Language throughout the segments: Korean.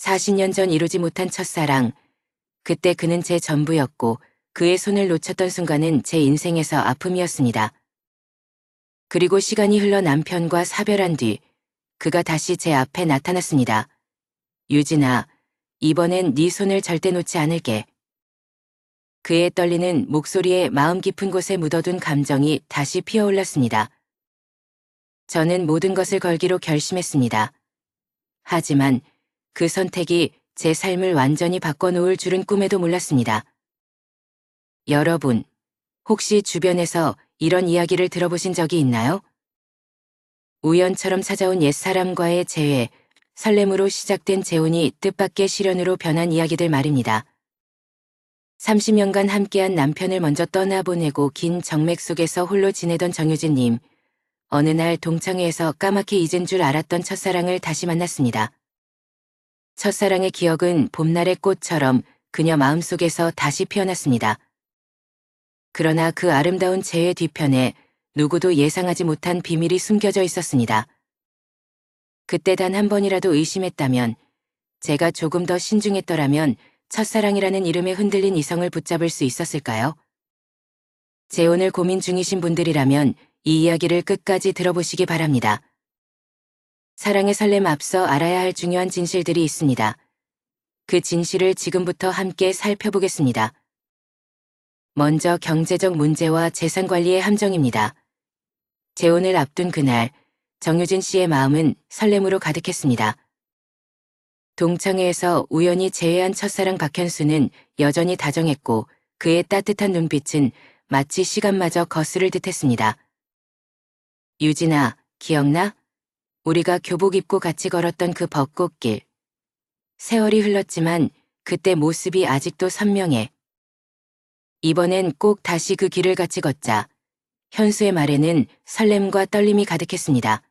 40년 전 이루지 못한 첫사랑. 그때 그는 제 전부였고 그의 손을 놓쳤던 순간은 제 인생에서 아픔이었습니다. 그리고 시간이 흘러 남편과 사별한 뒤 그가 다시 제 앞에 나타났습니다. 유진아, 이번엔 네 손을 절대 놓지 않을게. 그의 떨리는 목소리에 마음 깊은 곳에 묻어둔 감정이 다시 피어올랐습니다. 저는 모든 것을 걸기로 결심했습니다. 하지만 그 선택이 제 삶을 완전히 바꿔놓을 줄은 꿈에도 몰랐습니다. 여러분, 혹시 주변에서 이런 이야기를 들어보신 적이 있나요? 우연처럼 찾아온 옛사람과의 재회, 설렘으로 시작된 재혼이 뜻밖의 시련으로 변한 이야기들 말입니다. 30년간 함께한 남편을 먼저 떠나보내고 긴 정맥 속에서 홀로 지내던 정유진님. 어느 날 동창회에서 까맣게 잊은 줄 알았던 첫사랑을 다시 만났습니다. 첫사랑의 기억은 봄날의 꽃처럼 그녀 마음속에서 다시 피어났습니다. 그러나 그 아름다운 재회 뒤편에 누구도 예상하지 못한 비밀이 숨겨져 있었습니다. 그때 단 한 번이라도 의심했다면, 제가 조금 더 신중했더라면 첫사랑이라는 이름에 흔들린 이성을 붙잡을 수 있었을까요? 재혼을 고민 중이신 분들이라면 이 이야기를 끝까지 들어보시기 바랍니다. 사랑의 설렘 앞서 알아야 할 중요한 진실들이 있습니다. 그 진실을 지금부터 함께 살펴보겠습니다. 먼저 경제적 문제와 재산 관리의 함정입니다. 재혼을 앞둔 그날, 정유진 씨의 마음은 설렘으로 가득했습니다. 동창회에서 우연히 재회한 첫사랑 박현수는 여전히 다정했고 그의 따뜻한 눈빛은 마치 시간마저 거스를 듯했습니다. 유진아, 기억나? 우리가 교복 입고 같이 걸었던 그 벚꽃길. 세월이 흘렀지만 그때 모습이 아직도 선명해. 이번엔 꼭 다시 그 길을 같이 걷자. 현수의 말에는 설렘과 떨림이 가득했습니다.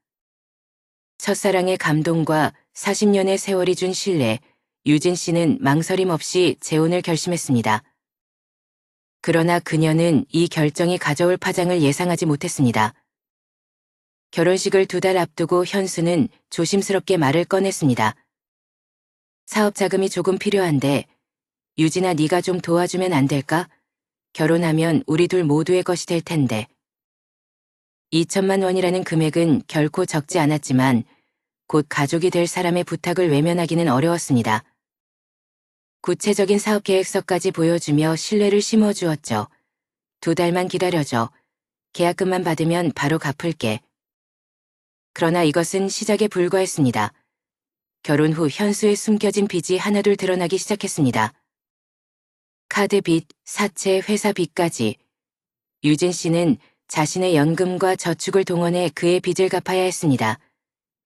첫사랑의 감동과 40년의 세월이 준 신뢰, 유진 씨는 망설임 없이 재혼을 결심했습니다. 그러나 그녀는 이 결정이 가져올 파장을 예상하지 못했습니다. 결혼식을 2달 앞두고 현수는 조심스럽게 말을 꺼냈습니다. 사업 자금이 조금 필요한데, 유진아, 네가 좀 도와주면 안 될까? 결혼하면 우리 둘 모두의 것이 될 텐데. 2천만 원이라는 금액은 결코 적지 않았지만 곧 가족이 될 사람의 부탁을 외면하기는 어려웠습니다. 구체적인 사업 계획서까지 보여주며 신뢰를 심어주었죠. 2달만 기다려줘. 계약금만 받으면 바로 갚을게. 그러나 이것은 시작에 불과했습니다. 결혼 후 현수의 숨겨진 빚이 하나둘 드러나기 시작했습니다. 카드 빚, 사채, 회사 빚까지. 유진 씨는 자신의 연금과 저축을 동원해 그의 빚을 갚아야 했습니다.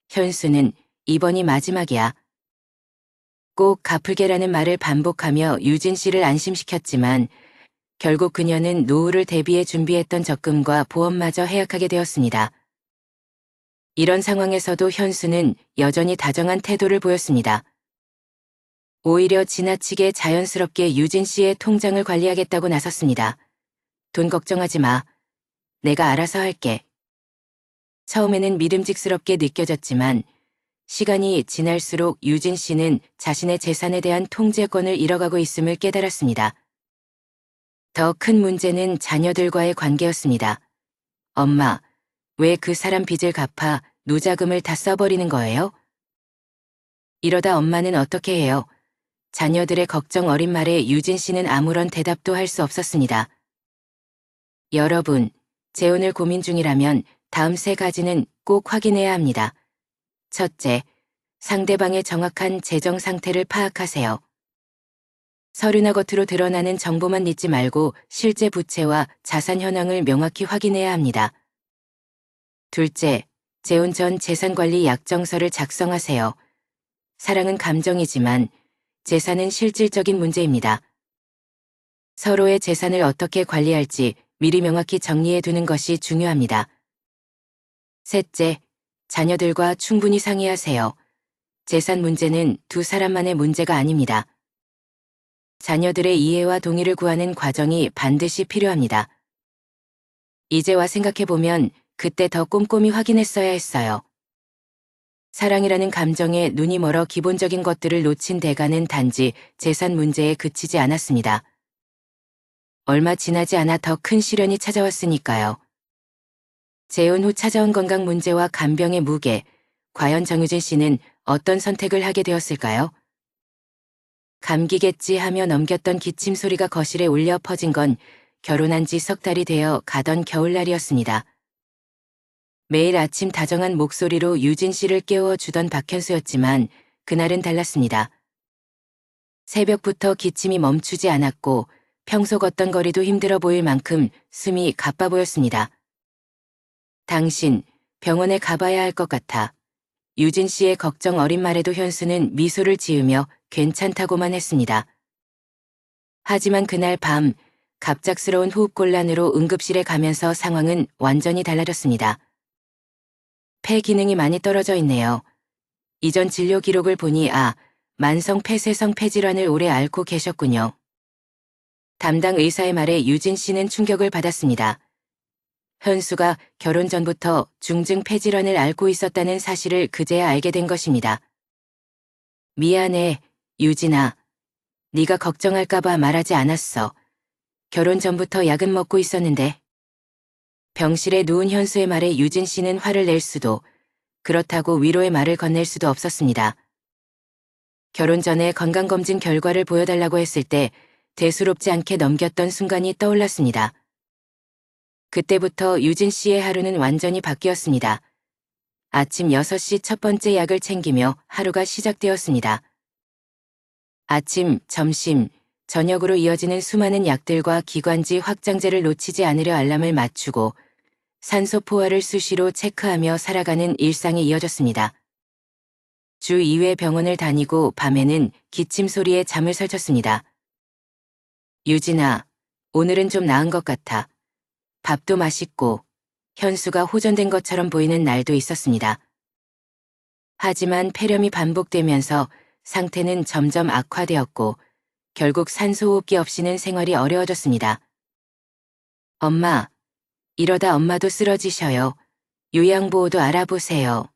현수는 이번이 마지막이야. 꼭 갚을게라는 말을 반복하며 유진 씨를 안심시켰지만 결국 그녀는 노후를 대비해 준비했던 적금과 보험마저 해약하게 되었습니다. 이런 상황에서도 현수는 여전히 다정한 태도를 보였습니다. 오히려 지나치게 자연스럽게 유진 씨의 통장을 관리하겠다고 나섰습니다. 돈 걱정하지 마. 내가 알아서 할게. 처음에는 믿음직스럽게 느껴졌지만 시간이 지날수록 유진 씨는 자신의 재산에 대한 통제권을 잃어가고 있음을 깨달았습니다. 더 큰 문제는 자녀들과의 관계였습니다. 엄마, 왜 그 사람 빚을 갚아 노자금을 다 써버리는 거예요? 이러다 엄마는 어떻게 해요? 자녀들의 걱정 어린 말에 유진 씨는 아무런 대답도 할 수 없었습니다. 여러분, 재혼을 고민 중이라면 다음 3가지는 꼭 확인해야 합니다. 첫째, 상대방의 정확한 재정 상태를 파악하세요. 서류나 겉으로 드러나는 정보만 믿지 말고 실제 부채와 자산 현황을 명확히 확인해야 합니다. 둘째, 재혼 전 재산관리 약정서를 작성하세요. 사랑은 감정이지만 재산은 실질적인 문제입니다. 서로의 재산을 어떻게 관리할지 미리 명확히 정리해 두는 것이 중요합니다. 셋째, 자녀들과 충분히 상의하세요. 재산 문제는 2사람만의 문제가 아닙니다. 자녀들의 이해와 동의를 구하는 과정이 반드시 필요합니다. 이제와 생각해보면 그때 더 꼼꼼히 확인했어야 했어요. 사랑이라는 감정에 눈이 멀어 기본적인 것들을 놓친 대가는 단지 재산 문제에 그치지 않았습니다. 얼마 지나지 않아 더 큰 시련이 찾아왔으니까요. 재혼 후 찾아온 건강 문제와 간병의 무게, 과연 정유진 씨는 어떤 선택을 하게 되었을까요? 감기겠지 하며 넘겼던 기침 소리가 거실에 울려 퍼진 건 결혼한 지 석 달이 되어 가던 겨울날이었습니다. 매일 아침 다정한 목소리로 유진 씨를 깨워주던 박현수였지만 그날은 달랐습니다. 새벽부터 기침이 멈추지 않았고 평소 걷던 거리도 힘들어 보일 만큼 숨이 가빠 보였습니다. 당신, 병원에 가봐야 할 것 같아. 유진 씨의 걱정 어린 말에도 현수는 미소를 지으며 괜찮다고만 했습니다. 하지만 그날 밤 갑작스러운 호흡곤란으로 응급실에 가면서 상황은 완전히 달라졌습니다. 폐 기능이 많이 떨어져 있네요. 이전 진료 기록을 보니 만성 폐쇄성 폐질환을 오래 앓고 계셨군요. 담당 의사의 말에 유진 씨는 충격을 받았습니다. 현수가 결혼 전부터 중증 폐질환을 앓고 있었다는 사실을 그제야 알게 된 것입니다. 미안해, 유진아. 네가 걱정할까봐 말하지 않았어. 결혼 전부터 약은 먹고 있었는데. 병실에 누운 현수의 말에 유진 씨는 화를 낼 수도, 그렇다고 위로의 말을 건넬 수도 없었습니다. 결혼 전에 건강검진 결과를 보여달라고 했을 때 대수롭지 않게 넘겼던 순간이 떠올랐습니다. 그때부터 유진 씨의 하루는 완전히 바뀌었습니다. 아침 6시 첫 번째 약을 챙기며 하루가 시작되었습니다. 아침, 점심, 저녁으로 이어지는 수많은 약들과 기관지 확장제를 놓치지 않으려 알람을 맞추고 산소 포화를 수시로 체크하며 살아가는 일상이 이어졌습니다. 주 2회 병원을 다니고 밤에는 기침 소리에 잠을 설쳤습니다. 유진아, 오늘은 좀 나은 것 같아. 밥도 맛있고 현수가 호전된 것처럼 보이는 날도 있었습니다. 하지만 폐렴이 반복되면서 상태는 점점 악화되었고 결국 산소호흡기 없이는 생활이 어려워졌습니다. 엄마, 이러다 엄마도 쓰러지셔요. 요양보호도 알아보세요.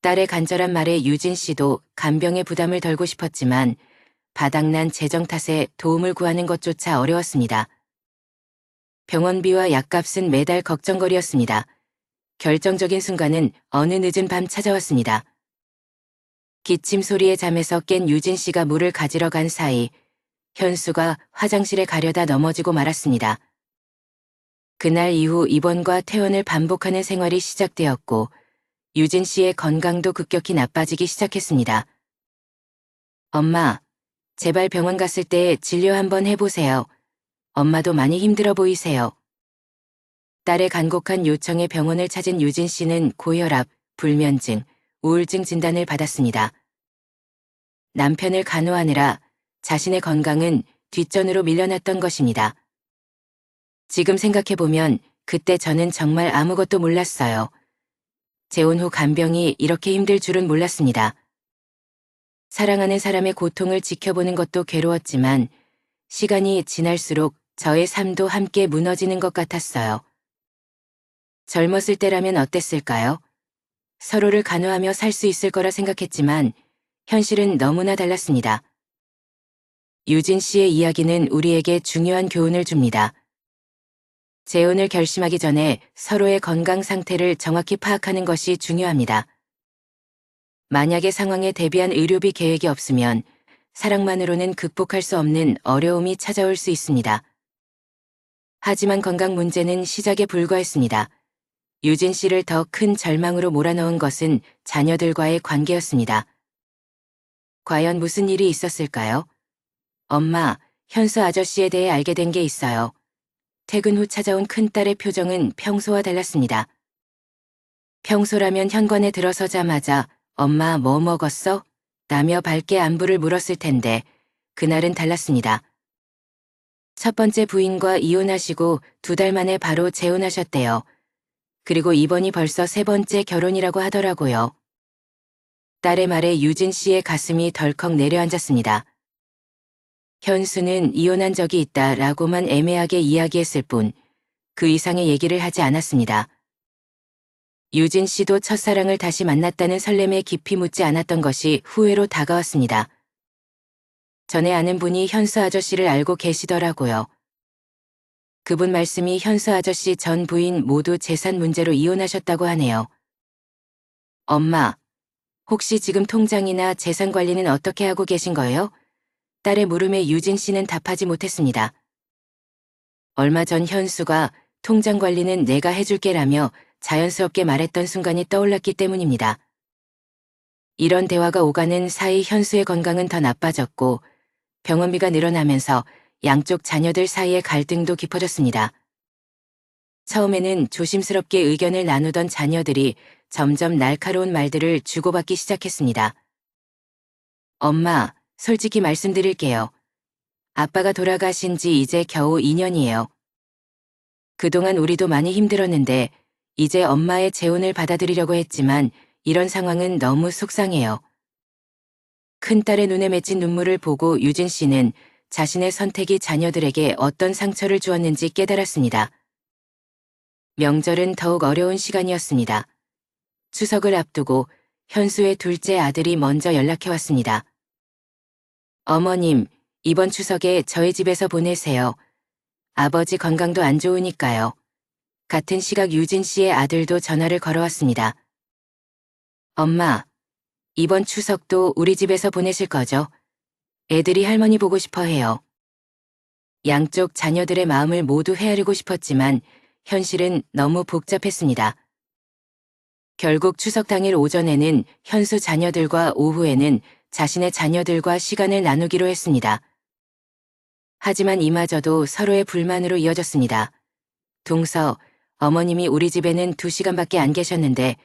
딸의 간절한 말에 유진 씨도 간병의 부담을 덜고 싶었지만 바닥난 재정 탓에 도움을 구하는 것조차 어려웠습니다. 병원비와 약값은 매달 걱정거리였습니다. 결정적인 순간은 어느 늦은 밤 찾아왔습니다. 기침 소리에 잠에서 깬 유진 씨가 물을 가지러 간 사이 현수가 화장실에 가려다 넘어지고 말았습니다. 그날 이후 입원과 퇴원을 반복하는 생활이 시작되었고 유진 씨의 건강도 급격히 나빠지기 시작했습니다. 엄마, 제발 병원 갔을 때 진료 한번 해보세요. 엄마도 많이 힘들어 보이세요. 딸의 간곡한 요청에 병원을 찾은 유진 씨는 고혈압, 불면증, 우울증 진단을 받았습니다. 남편을 간호하느라 자신의 건강은 뒷전으로 밀려났던 것입니다. 지금 생각해보면 그때 저는 정말 아무것도 몰랐어요. 재혼 후 간병이 이렇게 힘들 줄은 몰랐습니다. 사랑하는 사람의 고통을 지켜보는 것도 괴로웠지만 시간이 지날수록 저의 삶도 함께 무너지는 것 같았어요. 젊었을 때라면 어땠을까요? 서로를 간호하며 살 수 있을 거라 생각했지만 현실은 너무나 달랐습니다. 유진 씨의 이야기는 우리에게 중요한 교훈을 줍니다. 재혼을 결심하기 전에 서로의 건강 상태를 정확히 파악하는 것이 중요합니다. 만약의 상황에 대비한 의료비 계획이 없으면 사랑만으로는 극복할 수 없는 어려움이 찾아올 수 있습니다. 하지만 건강 문제는 시작에 불과했습니다. 유진 씨를 더 큰 절망으로 몰아넣은 것은 자녀들과의 관계였습니다. 과연 무슨 일이 있었을까요? 엄마, 현수 아저씨에 대해 알게 된 게 있어요. 퇴근 후 찾아온 큰딸의 표정은 평소와 달랐습니다. 평소라면 현관에 들어서자마자 엄마 뭐 먹었어? 라며 밝게 안부를 물었을 텐데 그날은 달랐습니다. 첫 번째 부인과 이혼하시고 2달 만에 바로 재혼하셨대요. 그리고 이번이 벌써 3번째 결혼이라고 하더라고요. 딸의 말에 유진 씨의 가슴이 덜컥 내려앉았습니다. 현수는 이혼한 적이 있다라고만 애매하게 이야기했을 뿐 그 이상의 얘기를 하지 않았습니다. 유진 씨도 첫사랑을 다시 만났다는 설렘에 깊이 묻지 않았던 것이 후회로 다가왔습니다. 전에 아는 분이 현수 아저씨를 알고 계시더라고요. 그분 말씀이 현수 아저씨 전 부인 모두 재산 문제로 이혼하셨다고 하네요. 엄마, 혹시 지금 통장이나 재산 관리는 어떻게 하고 계신 거예요? 딸의 물음에 유진 씨는 답하지 못했습니다. 얼마 전 현수가 통장 관리는 내가 해줄게라며 자연스럽게 말했던 순간이 떠올랐기 때문입니다. 이런 대화가 오가는 사이 현수의 건강은 더 나빠졌고 병원비가 늘어나면서 양쪽 자녀들 사이의 갈등도 깊어졌습니다. 처음에는 조심스럽게 의견을 나누던 자녀들이 점점 날카로운 말들을 주고받기 시작했습니다. 엄마, 솔직히 말씀드릴게요. 아빠가 돌아가신 지 이제 겨우 2년이에요. 그동안 우리도 많이 힘들었는데 이제 엄마의 재혼을 받아들이려고 했지만 이런 상황은 너무 속상해요. 큰딸의 눈에 맺힌 눈물을 보고 유진 씨는 자신의 선택이 자녀들에게 어떤 상처를 주었는지 깨달았습니다. 명절은 더욱 어려운 시간이었습니다. 추석을 앞두고 현수의 둘째 아들이 먼저 연락해 왔습니다. 어머님, 이번 추석에 저희 집에서 보내세요. 아버지 건강도 안 좋으니까요. 같은 시각 유진 씨의 아들도 전화를 걸어왔습니다. 엄마, 이번 추석도 우리 집에서 보내실 거죠? 애들이 할머니 보고 싶어 해요. 양쪽 자녀들의 마음을 모두 헤아리고 싶었지만 현실은 너무 복잡했습니다. 결국 추석 당일 오전에는 현수 자녀들과 오후에는 자신의 자녀들과 시간을 나누기로 했습니다. 하지만 이마저도 서로의 불만으로 이어졌습니다. 동서, 어머님이 우리 집에는 2시간밖에 안 계셨는데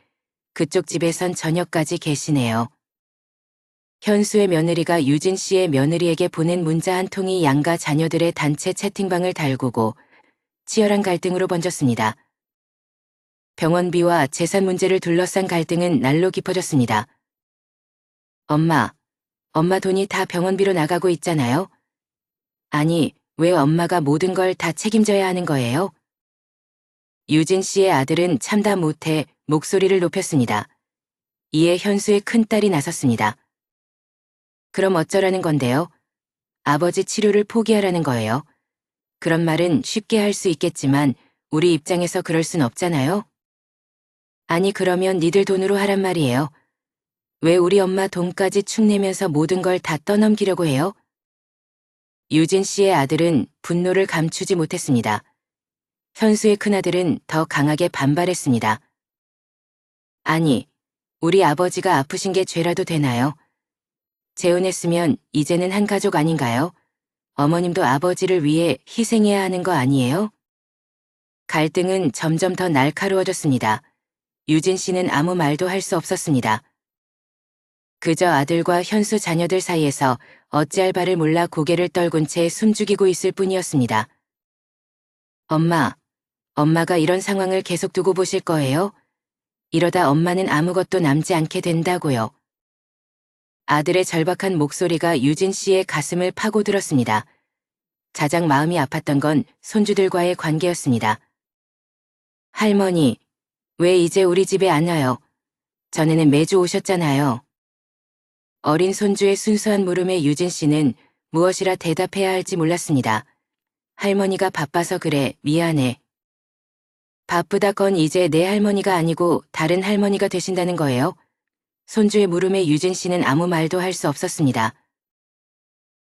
그쪽 집에선 저녁까지 계시네요. 현수의 며느리가 유진 씨의 며느리에게 보낸 문자 한 통이 양가 자녀들의 단체 채팅방을 달구고 치열한 갈등으로 번졌습니다. 병원비와 재산 문제를 둘러싼 갈등은 날로 깊어졌습니다. 엄마 돈이 다 병원비로 나가고 있잖아요. 아니, 왜 엄마가 모든 걸 다 책임져야 하는 거예요? 유진 씨의 아들은 참다 못해 목소리를 높였습니다. 이에 현수의 큰딸이 나섰습니다. 그럼 어쩌라는 건데요? 아버지 치료를 포기하라는 거예요. 그런 말은 쉽게 할 수 있겠지만 우리 입장에서 그럴 순 없잖아요. 아니 그러면 니들 돈으로 하란 말이에요. 왜 우리 엄마 돈까지 축내면서 모든 걸 다 떠넘기려고 해요? 유진 씨의 아들은 분노를 감추지 못했습니다. 현수의 큰아들은 더 강하게 반발했습니다. 아니, 우리 아버지가 아프신 게 죄라도 되나요? 재혼했으면 이제는 한 가족 아닌가요? 어머님도 아버지를 위해 희생해야 하는 거 아니에요? 갈등은 점점 더 날카로워졌습니다. 유진 씨는 아무 말도 할 수 없었습니다. 그저 아들과 현수 자녀들 사이에서 어찌할 바를 몰라 고개를 떨군 채 숨죽이고 있을 뿐이었습니다. 엄마가 이런 상황을 계속 두고 보실 거예요? 이러다 엄마는 아무것도 남지 않게 된다고요. 아들의 절박한 목소리가 유진 씨의 가슴을 파고들었습니다. 가장 마음이 아팠던 건 손주들과의 관계였습니다. 할머니, 왜 이제 우리 집에 안 와요? 전에는 매주 오셨잖아요. 어린 손주의 순수한 물음에 유진 씨는 무엇이라 대답해야 할지 몰랐습니다. 할머니가 바빠서 그래, 미안해. 바쁘다 건 이제 내 할머니가 아니고 다른 할머니가 되신다는 거예요? 손주의 물음에 유진 씨는 아무 말도 할 수 없었습니다.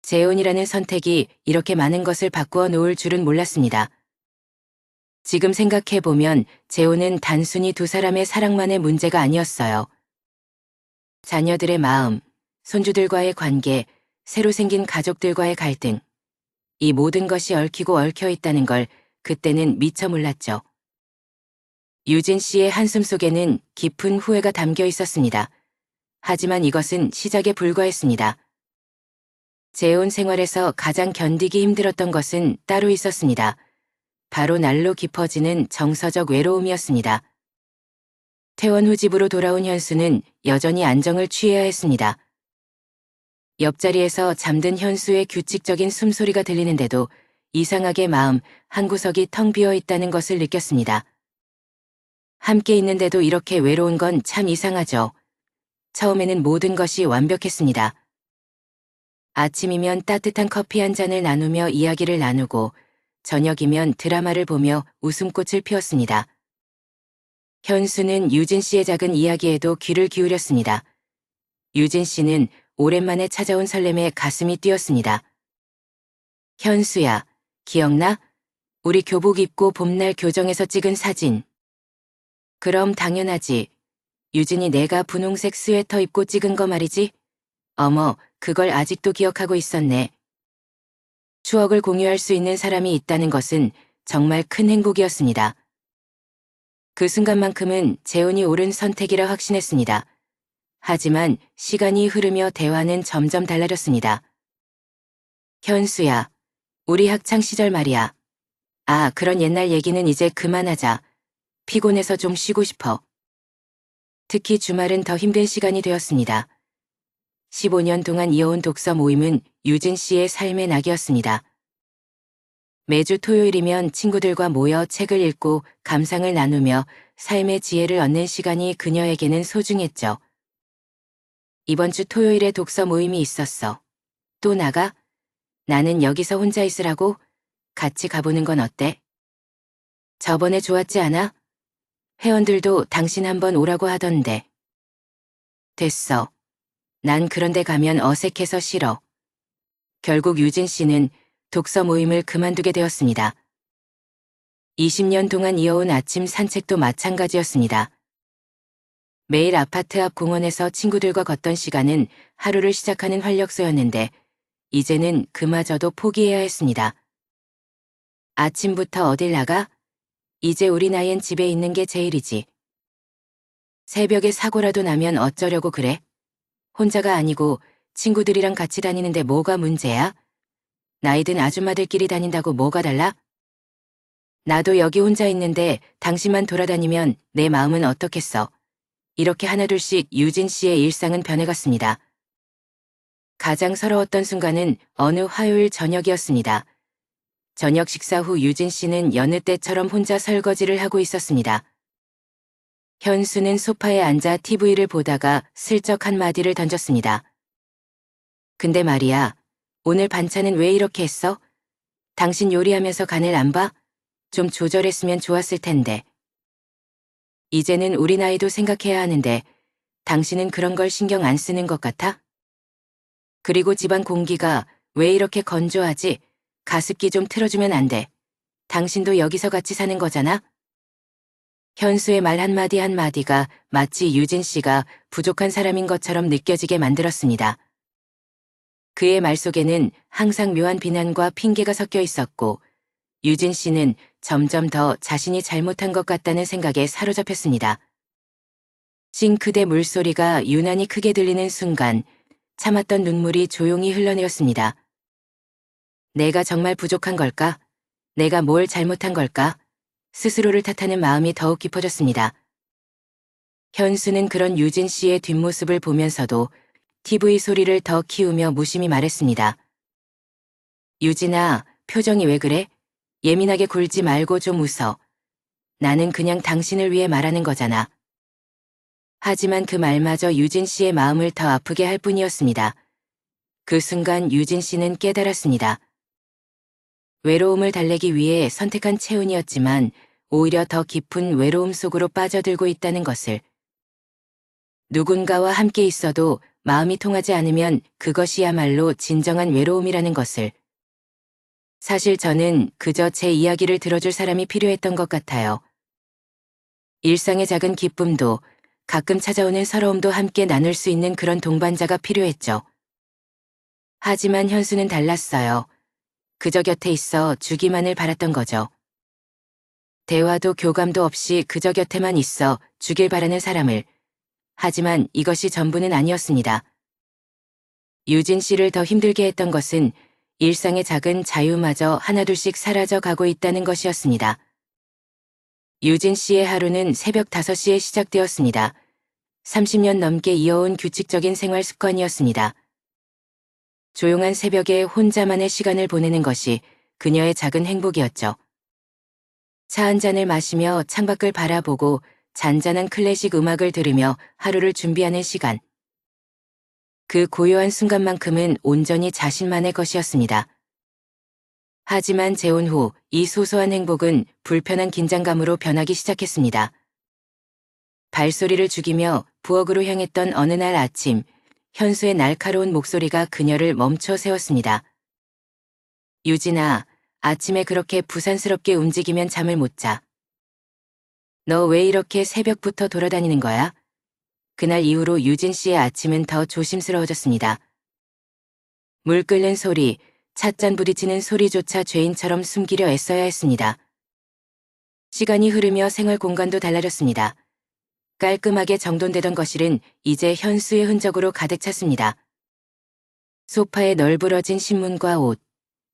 재혼이라는 선택이 이렇게 많은 것을 바꾸어 놓을 줄은 몰랐습니다. 지금 생각해보면 재혼은 단순히 두 사람의 사랑만의 문제가 아니었어요. 자녀들의 마음, 손주들과의 관계, 새로 생긴 가족들과의 갈등. 이 모든 것이 얽히고 얽혀 있다는 걸 그때는 미처 몰랐죠. 유진 씨의 한숨 속에는 깊은 후회가 담겨 있었습니다. 하지만 이것은 시작에 불과했습니다. 재혼 생활에서 가장 견디기 힘들었던 것은 따로 있었습니다. 바로 날로 깊어지는 정서적 외로움이었습니다. 퇴원 후 집으로 돌아온 현수는 여전히 안정을 취해야 했습니다. 옆자리에서 잠든 현수의 규칙적인 숨소리가 들리는데도 이상하게 마음 한구석이 텅 비어 있다는 것을 느꼈습니다. 함께 있는데도 이렇게 외로운 건 참 이상하죠. 처음에는 모든 것이 완벽했습니다. 아침이면 따뜻한 커피 한 잔을 나누며 이야기를 나누고 저녁이면 드라마를 보며 웃음꽃을 피웠습니다. 현수는 유진 씨의 작은 이야기에도 귀를 기울였습니다. 유진 씨는 오랜만에 찾아온 설렘에 가슴이 뛰었습니다. 현수야, 기억나? 우리 교복 입고 봄날 교정에서 찍은 사진. 그럼 당연하지. 유진이 내가 분홍색 스웨터 입고 찍은 거 말이지? 어머, 그걸 아직도 기억하고 있었네. 추억을 공유할 수 있는 사람이 있다는 것은 정말 큰 행복이었습니다. 그 순간만큼은 재혼이 옳은 선택이라 확신했습니다. 하지만 시간이 흐르며 대화는 점점 달라졌습니다. 현수야, 우리 학창 시절 말이야. 아, 그런 옛날 얘기는 이제 그만하자. 피곤해서 좀 쉬고 싶어. 특히 주말은 더 힘든 시간이 되었습니다. 15년 동안 이어온 독서 모임은 유진 씨의 삶의 낙이었습니다. 매주 토요일이면 친구들과 모여 책을 읽고 감상을 나누며 삶의 지혜를 얻는 시간이 그녀에게는 소중했죠. 이번 주 토요일에 독서 모임이 있었어. 또 나가? 나는 여기서 혼자 있으라고? 같이 가보는 건 어때? 저번에 좋았지 않아? 회원들도 당신 한번 오라고 하던데. 됐어. 난 그런데 가면 어색해서 싫어. 결국 유진 씨는 독서 모임을 그만두게 되었습니다. 20년 동안 이어온 아침 산책도 마찬가지였습니다. 매일 아파트 앞 공원에서 친구들과 걷던 시간은 하루를 시작하는 활력소였는데 이제는 그마저도 포기해야 했습니다. 아침부터 어딜 나가? 이제 우리 나이엔 집에 있는 게 제일이지. 새벽에 사고라도 나면 어쩌려고 그래? 혼자가 아니고 친구들이랑 같이 다니는데 뭐가 문제야? 나이든 아줌마들끼리 다닌다고 뭐가 달라? 나도 여기 혼자 있는데 당신만 돌아다니면 내 마음은 어떻겠어? 이렇게 하나둘씩 유진 씨의 일상은 변해갔습니다. 가장 서러웠던 순간은 어느 화요일 저녁이었습니다. 저녁 식사 후 유진 씨는 여느 때처럼 혼자 설거지를 하고 있었습니다. 현수는 소파에 앉아 TV를 보다가 슬쩍 한마디를 던졌습니다. 근데 말이야, 오늘 반찬은 왜 이렇게 했어? 당신 요리하면서 간을 안 봐? 좀 조절했으면 좋았을 텐데. 이제는 우리 나이도 생각해야 하는데 당신은 그런 걸 신경 안 쓰는 것 같아? 그리고 집안 공기가 왜 이렇게 건조하지? 가습기 좀 틀어주면 안 돼. 당신도 여기서 같이 사는 거잖아? 현수의 말 한마디 한마디가 마치 유진 씨가 부족한 사람인 것처럼 느껴지게 만들었습니다. 그의 말 속에는 항상 묘한 비난과 핑계가 섞여 있었고 유진 씨는 점점 더 자신이 잘못한 것 같다는 생각에 사로잡혔습니다. 싱크대 물소리가 유난히 크게 들리는 순간 참았던 눈물이 조용히 흘러내렸습니다. 내가 정말 부족한 걸까? 내가 뭘 잘못한 걸까? 스스로를 탓하는 마음이 더욱 깊어졌습니다. 현수는 그런 유진 씨의 뒷모습을 보면서도 TV 소리를 더 키우며 무심히 말했습니다. 유진아, 표정이 왜 그래? 예민하게 굴지 말고 좀 웃어. 나는 그냥 당신을 위해 말하는 거잖아. 하지만 그 말마저 유진 씨의 마음을 더 아프게 할 뿐이었습니다. 그 순간 유진 씨는 깨달았습니다. 외로움을 달래기 위해 선택한 체온이었지만 오히려 더 깊은 외로움 속으로 빠져들고 있다는 것을. 누군가와 함께 있어도 마음이 통하지 않으면 그것이야말로 진정한 외로움이라는 것을. 사실 저는 그저 제 이야기를 들어줄 사람이 필요했던 것 같아요. 일상의 작은 기쁨도 가끔 찾아오는 서러움도 함께 나눌 수 있는 그런 동반자가 필요했죠. 하지만 현수는 달랐어요. 그저 곁에 있어 주기만을 바랐던 거죠. 대화도 교감도 없이 그저 곁에만 있어 주길 바라는 사람을. 하지만 이것이 전부는 아니었습니다. 유진 씨를 더 힘들게 했던 것은 일상의 작은 자유마저 하나둘씩 사라져 가고 있다는 것이었습니다. 유진 씨의 하루는 새벽 5시에 시작되었습니다. 30년 넘게 이어온 규칙적인 생활 습관이었습니다. 조용한 새벽에 혼자만의 시간을 보내는 것이 그녀의 작은 행복이었죠. 차 한 잔을 마시며 창밖을 바라보고 잔잔한 클래식 음악을 들으며 하루를 준비하는 시간. 그 고요한 순간만큼은 온전히 자신만의 것이었습니다. 하지만 재혼 후 이 소소한 행복은 불편한 긴장감으로 변하기 시작했습니다. 발소리를 죽이며 부엌으로 향했던 어느 날 아침, 현수의 날카로운 목소리가 그녀를 멈춰 세웠습니다. 유진아, 아침에 그렇게 부산스럽게 움직이면 잠을 못 자. 너 왜 이렇게 새벽부터 돌아다니는 거야? 그날 이후로 유진 씨의 아침은 더 조심스러워졌습니다. 물 끓는 소리, 찻잔 부딪히는 소리조차 죄인처럼 숨기려 애써야 했습니다. 시간이 흐르며 생활 공간도 달라졌습니다. 깔끔하게 정돈되던 거실은 이제 현수의 흔적으로 가득 찼습니다. 소파에 널브러진 신문과 옷,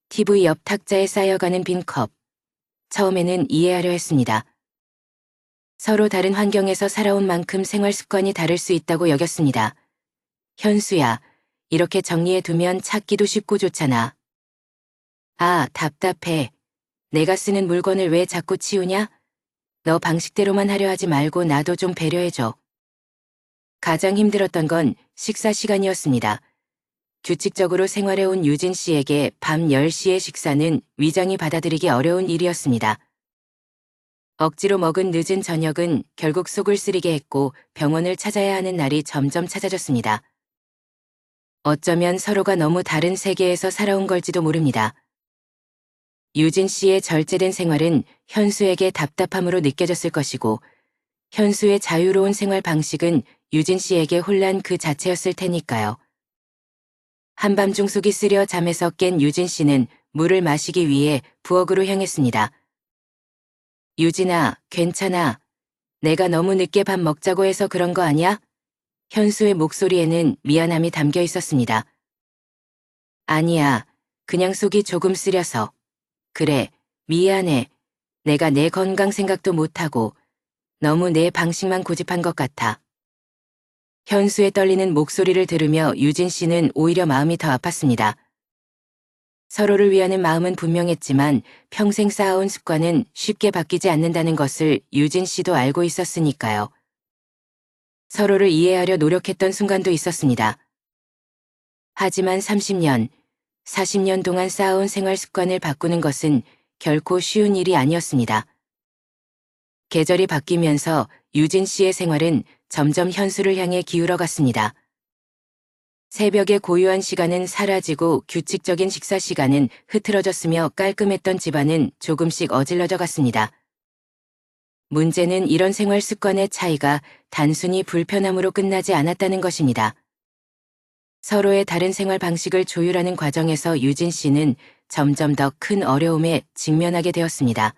TV 옆 탁자에 쌓여가는 빈 컵. 처음에는 이해하려 했습니다. 서로 다른 환경에서 살아온 만큼 생활 습관이 다를 수 있다고 여겼습니다. 현수야, 이렇게 정리해두면 찾기도 쉽고 좋잖아. 아, 답답해. 내가 쓰는 물건을 왜 자꾸 치우냐? 너 방식대로만 하려 하지 말고 나도 좀 배려해줘. 가장 힘들었던 건 식사 시간이었습니다. 규칙적으로 생활해온 유진 씨에게 밤 10시의 식사는 위장이 받아들이기 어려운 일이었습니다. 억지로 먹은 늦은 저녁은 결국 속을 쓰리게 했고 병원을 찾아야 하는 날이 점점 찾아졌습니다. 어쩌면 서로가 너무 다른 세계에서 살아온 걸지도 모릅니다. 유진 씨의 절제된 생활은 현수에게 답답함으로 느껴졌을 것이고 현수의 자유로운 생활 방식은 유진 씨에게 혼란 그 자체였을 테니까요. 한밤중 속이 쓰려 잠에서 깬 유진 씨는 물을 마시기 위해 부엌으로 향했습니다. 유진아, 괜찮아. 내가 너무 늦게 밥 먹자고 해서 그런 거 아니야? 현수의 목소리에는 미안함이 담겨 있었습니다. 아니야. 그냥 속이 조금 쓰려서. 그래, 미안해. 내가 내 건강 생각도 못하고 너무 내 방식만 고집한 것 같아. 현수의 떨리는 목소리를 들으며 유진 씨는 오히려 마음이 더 아팠습니다. 서로를 위하는 마음은 분명했지만 평생 쌓아온 습관은 쉽게 바뀌지 않는다는 것을 유진 씨도 알고 있었으니까요. 서로를 이해하려 노력했던 순간도 있었습니다. 하지만 30년, 40년 동안 쌓아온 생활 습관을 바꾸는 것은 결코 쉬운 일이 아니었습니다. 계절이 바뀌면서 유진 씨의 생활은 점점 현수를 향해 기울어갔습니다. 새벽의 고요한 시간은 사라지고 규칙적인 식사 시간은 흐트러졌으며 깔끔했던 집안은 조금씩 어질러져 갔습니다. 문제는 이런 생활 습관의 차이가 단순히 불편함으로 끝나지 않았다는 것입니다. 서로의 다른 생활 방식을 조율하는 과정에서 유진 씨는 점점 더 큰 어려움에 직면하게 되었습니다.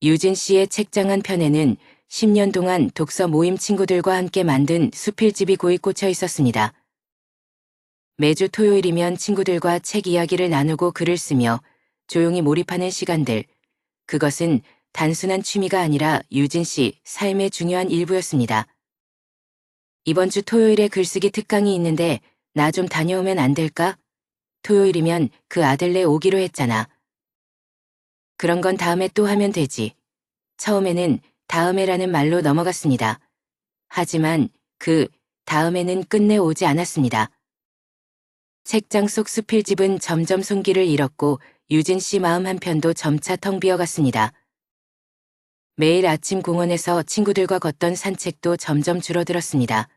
유진 씨의 책장 한 편에는 10년 동안 독서 모임 친구들과 함께 만든 수필집이 고이 꽂혀 있었습니다. 매주 토요일이면 친구들과 책 이야기를 나누고 글을 쓰며 조용히 몰입하는 시간들. 그것은 단순한 취미가 아니라 유진 씨 삶의 중요한 일부였습니다. 이번 주 토요일에 글쓰기 특강이 있는데 나 좀 다녀오면 안 될까? 토요일이면 그 아들네 오기로 했잖아. 그런 건 다음에 또 하면 되지. 처음에는 다음에라는 말로 넘어갔습니다. 하지만 그 다음에는 끝내 오지 않았습니다. 책장 속 수필집은 점점 손길을 잃었고 유진 씨 마음 한편도 점차 텅 비어갔습니다. 매일 아침 공원에서 친구들과 걷던 산책도 점점 줄어들었습니다.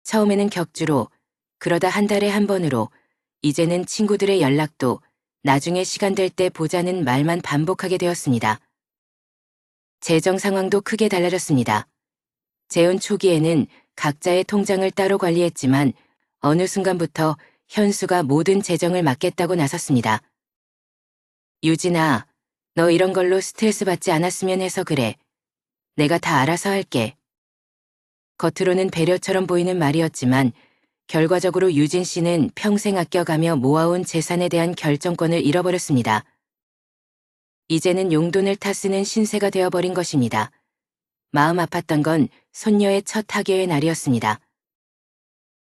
처음에는 격주로, 그러다 한 달에 한 번으로, 이제는 친구들의 연락도 나중에 시간 될 때 보자는 말만 반복하게 되었습니다. 재정 상황도 크게 달라졌습니다. 재혼 초기에는 각자의 통장을 따로 관리했지만 어느 순간부터 현수가 모든 재정을 맡겠다고 나섰습니다. 유진아, 너 이런 걸로 스트레스 받지 않았으면 해서 그래. 내가 다 알아서 할게. 겉으로는 배려처럼 보이는 말이었지만 결과적으로 유진 씨는 평생 아껴가며 모아온 재산에 대한 결정권을 잃어버렸습니다. 이제는 용돈을 타 쓰는 신세가 되어버린 것입니다. 마음 아팠던 건 손녀의 첫 학예의 날이었습니다.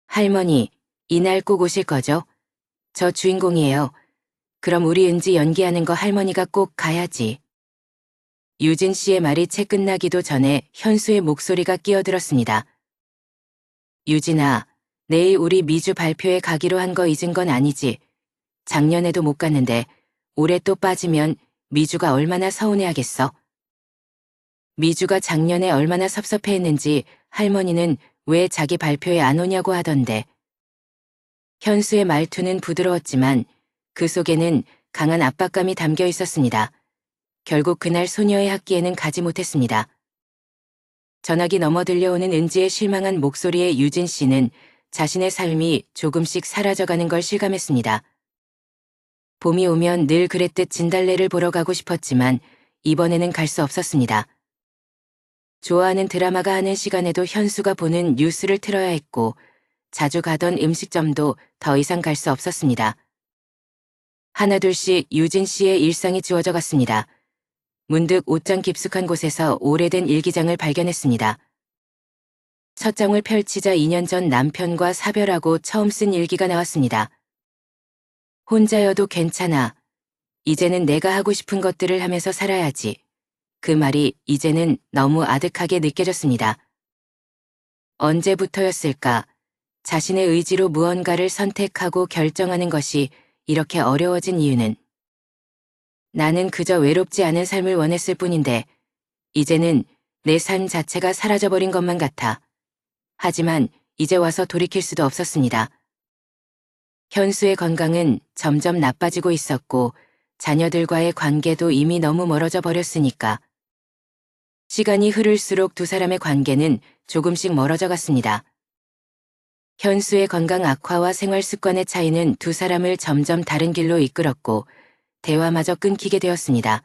할머니, 이날 꼭 오실 거죠? 저 주인공이에요. 그럼 우리 은지 연기하는 거 할머니가 꼭 가야지. 유진 씨의 말이 채 끝나기도 전에 현수의 목소리가 끼어들었습니다. 유진아, 내일 우리 미주 발표회 가기로 한 거 잊은 건 아니지? 작년에도 못 갔는데 올해 또 빠지면 미주가 얼마나 서운해하겠어? 미주가 작년에 얼마나 섭섭해했는지 할머니는 왜 자기 발표에 안 오냐고 하던데. 현수의 말투는 부드러웠지만 그 속에는 강한 압박감이 담겨 있었습니다. 결국 그날 소녀의 학기에는 가지 못했습니다. 전화기 넘어 들려오는 은지의 실망한 목소리에 유진 씨는 자신의 삶이 조금씩 사라져가는 걸 실감했습니다. 봄이 오면 늘 그랬듯 진달래를 보러 가고 싶었지만 이번에는 갈 수 없었습니다. 좋아하는 드라마가 하는 시간에도 현수가 보는 뉴스를 틀어야 했고 자주 가던 음식점도 더 이상 갈 수 없었습니다. 하나둘씩 유진 씨의 일상이 지워져 갔습니다. 문득 옷장 깊숙한 곳에서 오래된 일기장을 발견했습니다. 첫 장을 펼치자 2년 전 남편과 사별하고 처음 쓴 일기가 나왔습니다. 혼자여도 괜찮아. 이제는 내가 하고 싶은 것들을 하면서 살아야지. 그 말이 이제는 너무 아득하게 느껴졌습니다. 언제부터였을까? 자신의 의지로 무언가를 선택하고 결정하는 것이 이렇게 어려워진 이유는 나는 그저 외롭지 않은 삶을 원했을 뿐인데 이제는 내 삶 자체가 사라져버린 것만 같아. 하지만 이제 와서 돌이킬 수도 없었습니다. 현수의 건강은 점점 나빠지고 있었고 자녀들과의 관계도 이미 너무 멀어져 버렸으니까. 시간이 흐를수록 두 사람의 관계는 조금씩 멀어져 갔습니다. 현수의 건강 악화와 생활 습관의 차이는 두 사람을 점점 다른 길로 이끌었고 대화마저 끊기게 되었습니다.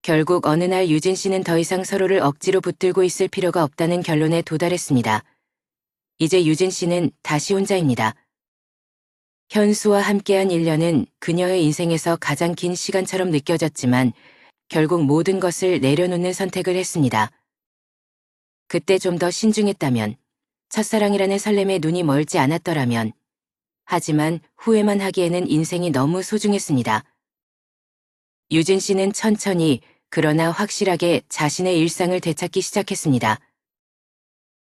결국 어느 날 유진 씨는 더 이상 서로를 억지로 붙들고 있을 필요가 없다는 결론에 도달했습니다. 이제 유진 씨는 다시 혼자입니다. 현수와 함께한 1년은 그녀의 인생에서 가장 긴 시간처럼 느껴졌지만 결국 모든 것을 내려놓는 선택을 했습니다. 그때 좀 더 신중했다면, 첫사랑이라는 설렘에 눈이 멀지 않았더라면, 하지만 후회만 하기에는 인생이 너무 소중했습니다. 유진 씨는 천천히 그러나 확실하게 자신의 일상을 되찾기 시작했습니다.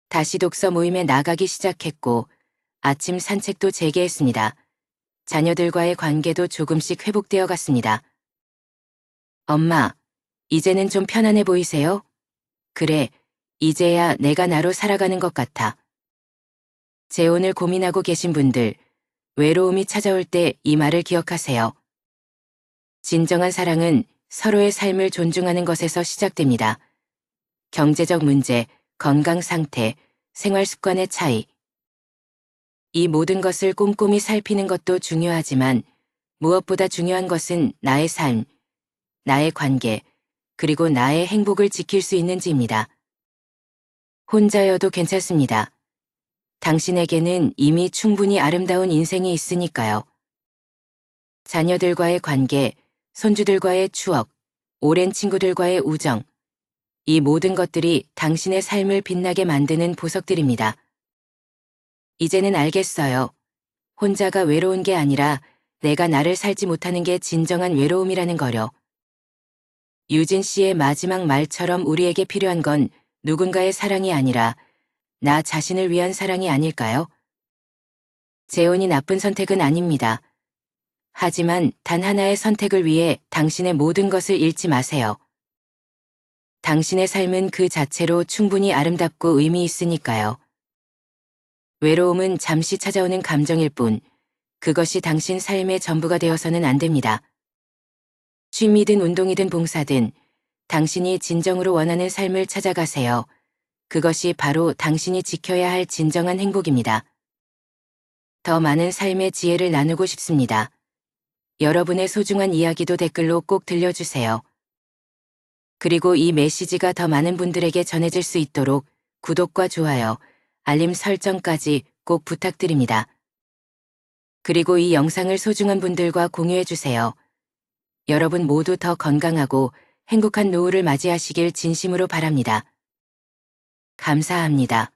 다시 독서 모임에 나가기 시작했고 아침 산책도 재개했습니다. 자녀들과의 관계도 조금씩 회복되어 갔습니다. 엄마, 이제는 좀 편안해 보이세요? 그래, 이제야 내가 나로 살아가는 것 같아. 재혼을 고민하고 계신 분들, 외로움이 찾아올 때 이 말을 기억하세요. 진정한 사랑은 서로의 삶을 존중하는 것에서 시작됩니다. 경제적 문제, 건강 상태, 생활 습관의 차이. 이 모든 것을 꼼꼼히 살피는 것도 중요하지만 무엇보다 중요한 것은 나의 삶, 나의 관계, 그리고 나의 행복을 지킬 수 있는지입니다. 혼자여도 괜찮습니다. 당신에게는 이미 충분히 아름다운 인생이 있으니까요. 자녀들과의 관계, 손주들과의 추억, 오랜 친구들과의 우정, 이 모든 것들이 당신의 삶을 빛나게 만드는 보석들입니다. 이제는 알겠어요. 혼자가 외로운 게 아니라 내가 나를 살지 못하는 게 진정한 외로움이라는 거요. 유진 씨의 마지막 말처럼 우리에게 필요한 건 누군가의 사랑이 아니라 나 자신을 위한 사랑이 아닐까요? 재혼이 나쁜 선택은 아닙니다. 하지만 단 하나의 선택을 위해 당신의 모든 것을 잃지 마세요. 당신의 삶은 그 자체로 충분히 아름답고 의미 있으니까요. 외로움은 잠시 찾아오는 감정일 뿐, 그것이 당신 삶의 전부가 되어서는 안 됩니다. 취미든 운동이든 봉사든 당신이 진정으로 원하는 삶을 찾아가세요. 그것이 바로 당신이 지켜야 할 진정한 행복입니다. 더 많은 삶의 지혜를 나누고 싶습니다. 여러분의 소중한 이야기도 댓글로 꼭 들려주세요. 그리고 이 메시지가 더 많은 분들에게 전해질 수 있도록 구독과 좋아요, 알림 설정까지 꼭 부탁드립니다. 그리고 이 영상을 소중한 분들과 공유해주세요. 여러분 모두 더 건강하고 행복한 노후를 맞이하시길 진심으로 바랍니다. 감사합니다.